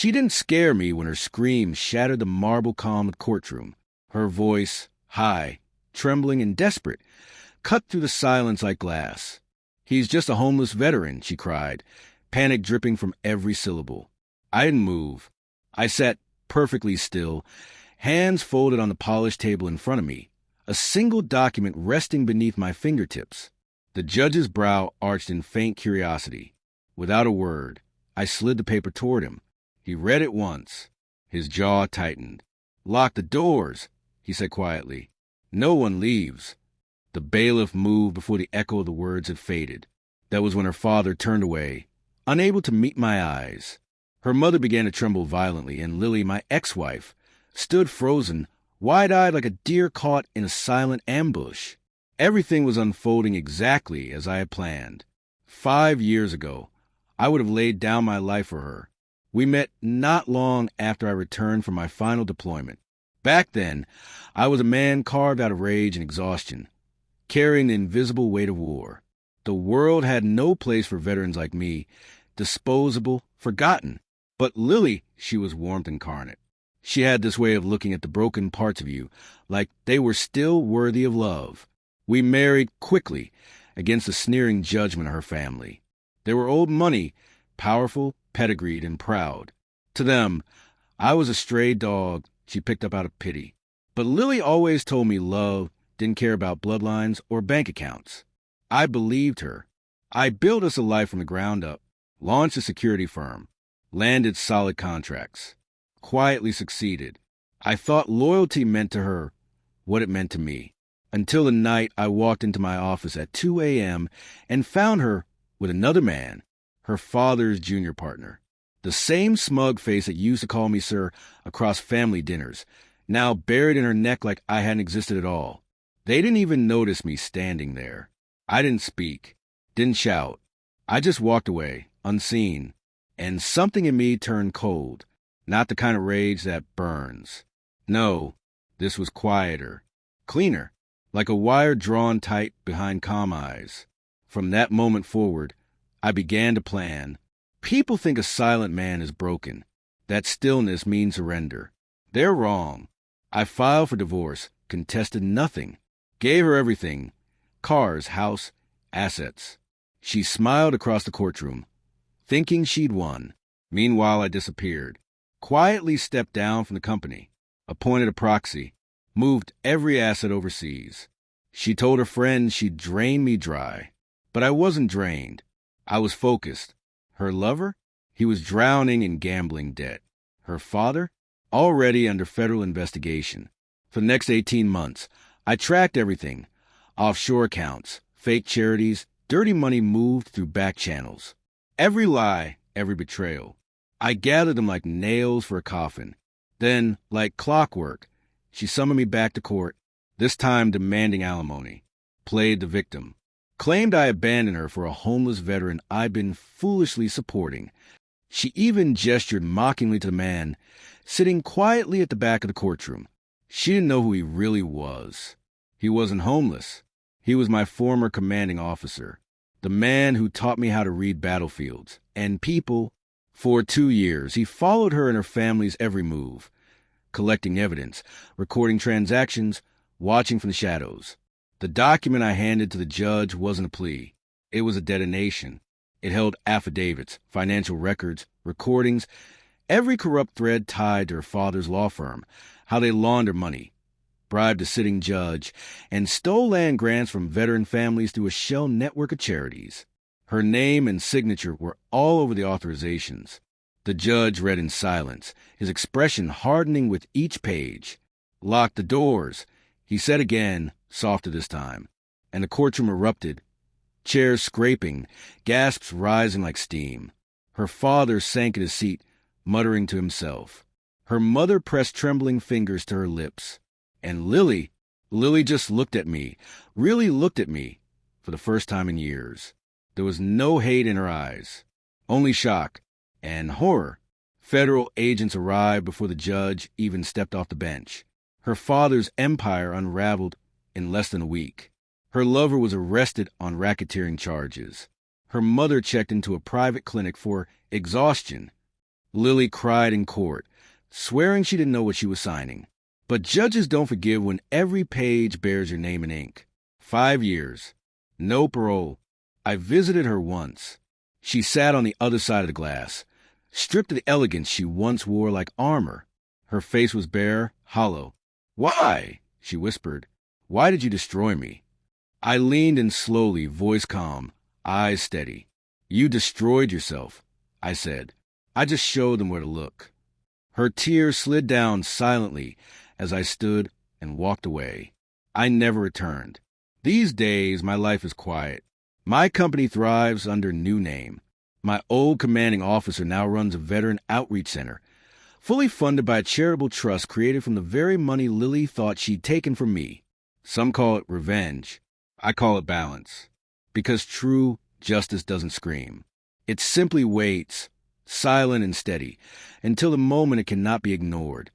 She didn't scare me when her scream shattered the marble calm of the courtroom. Her voice, high, trembling and desperate, cut through the silence like glass. "He's just a homeless veteran," she cried, panic dripping from every syllable. I didn't move. I sat perfectly still, hands folded on the polished table in front of me, a single document resting beneath my fingertips. The judge's brow arched in faint curiosity. Without a word, I slid the paper toward him. He read it once. His jaw tightened. "Lock the doors," he said quietly. "No one leaves." The bailiff moved before the echo of the words had faded. That was when her father turned away, unable to meet my eyes. Her mother began to tremble violently, and Lily, my ex-wife, stood frozen, wide-eyed like a deer caught in a silent ambush. Everything was unfolding exactly as I had planned. 5 years ago, I would have laid down my life for her. We met not long after I returned from my final deployment. Back then, I was a man carved out of rage and exhaustion, carrying the invisible weight of war. The world had no place for veterans like me, disposable, forgotten. But Lily, she was warmth incarnate. She had this way of looking at the broken parts of you, like they were still worthy of love. We married quickly, against the sneering judgment of her family. They were old money, powerful, pedigreed, and proud. To them, I was a stray dog she picked up out of pity. But Lily always told me love didn't care about bloodlines or bank accounts. I believed her. I built us a life from the ground up, launched a security firm, landed solid contracts, quietly succeeded. I thought loyalty meant to her what it meant to me, until the night I walked into my office at 2 a.m. and found her with another man, her father's junior partner. The same smug face that used to call me sir across family dinners, now buried in her neck like I hadn't existed at all. They didn't even notice me standing there. I didn't speak, didn't shout. I just walked away, unseen, and something in me turned cold, not the kind of rage that burns. No, this was quieter, cleaner, like a wire drawn tight behind calm eyes. From that moment forward, I began to plan. People think a silent man is broken, that stillness means surrender. They're wrong. I filed for divorce, contested nothing, gave her everything, cars, house, assets. She smiled across the courtroom, thinking she'd won. Meanwhile, I disappeared, quietly stepped down from the company, appointed a proxy, moved every asset overseas. She told her friends she'd drain me dry, but I wasn't drained. I was focused. Her lover? He was drowning in gambling debt. Her father? Already under federal investigation. For the next 18 months, I tracked everything. Offshore accounts, fake charities, dirty money moved through back channels. Every lie, every betrayal. I gathered them like nails for a coffin. Then, like clockwork, she summoned me back to court, this time demanding alimony. Played the victim. Claimed I abandoned her for a homeless veteran I'd been foolishly supporting. She even gestured mockingly to the man, sitting quietly at the back of the courtroom. She didn't know who he really was. He wasn't homeless. He was my former commanding officer, the man who taught me how to read battlefields and people. For 2 years, he followed her and her family's every move, collecting evidence, recording transactions, watching from the shadows. The document I handed to the judge wasn't a plea. It was a detonation. It held affidavits, financial records, recordings, every corrupt thread tied to her father's law firm, how they laundered money, bribed a sitting judge, and stole land grants from veteran families through a shell network of charities. Her name and signature were all over the authorizations. The judge read in silence, his expression hardening with each page. "Lock the doors," he said again, softer this time, and the courtroom erupted, chairs scraping, gasps rising like steam. Her father sank in his seat, muttering to himself. Her mother pressed trembling fingers to her lips. And Lily just looked at me, really looked at me, for the first time in years. There was no hate in her eyes, only shock and horror. Federal agents arrived before the judge even stepped off the bench. Her father's empire unraveled in less than a week. Her lover was arrested on racketeering charges. Her mother checked into a private clinic for exhaustion. Lily cried in court, swearing she didn't know what she was signing. But judges don't forgive when every page bears your name in ink. 5 years. No parole. I visited her once. She sat on the other side of the glass, stripped of the elegance she once wore like armor. Her face was bare, hollow. "Why?" she whispered. "Why did you destroy me?" I leaned in slowly, voice calm, eyes steady. "You destroyed yourself," I said. "I just showed them where to look." Her tears slid down silently as I stood and walked away. I never returned. These days, my life is quiet. My company thrives under new name. My old commanding officer now runs a veteran outreach center, fully funded by a charitable trust created from the very money Lily thought she'd taken from me. Some call it revenge. I call it balance. Because true justice doesn't scream. It simply waits, silent and steady, until the moment it cannot be ignored.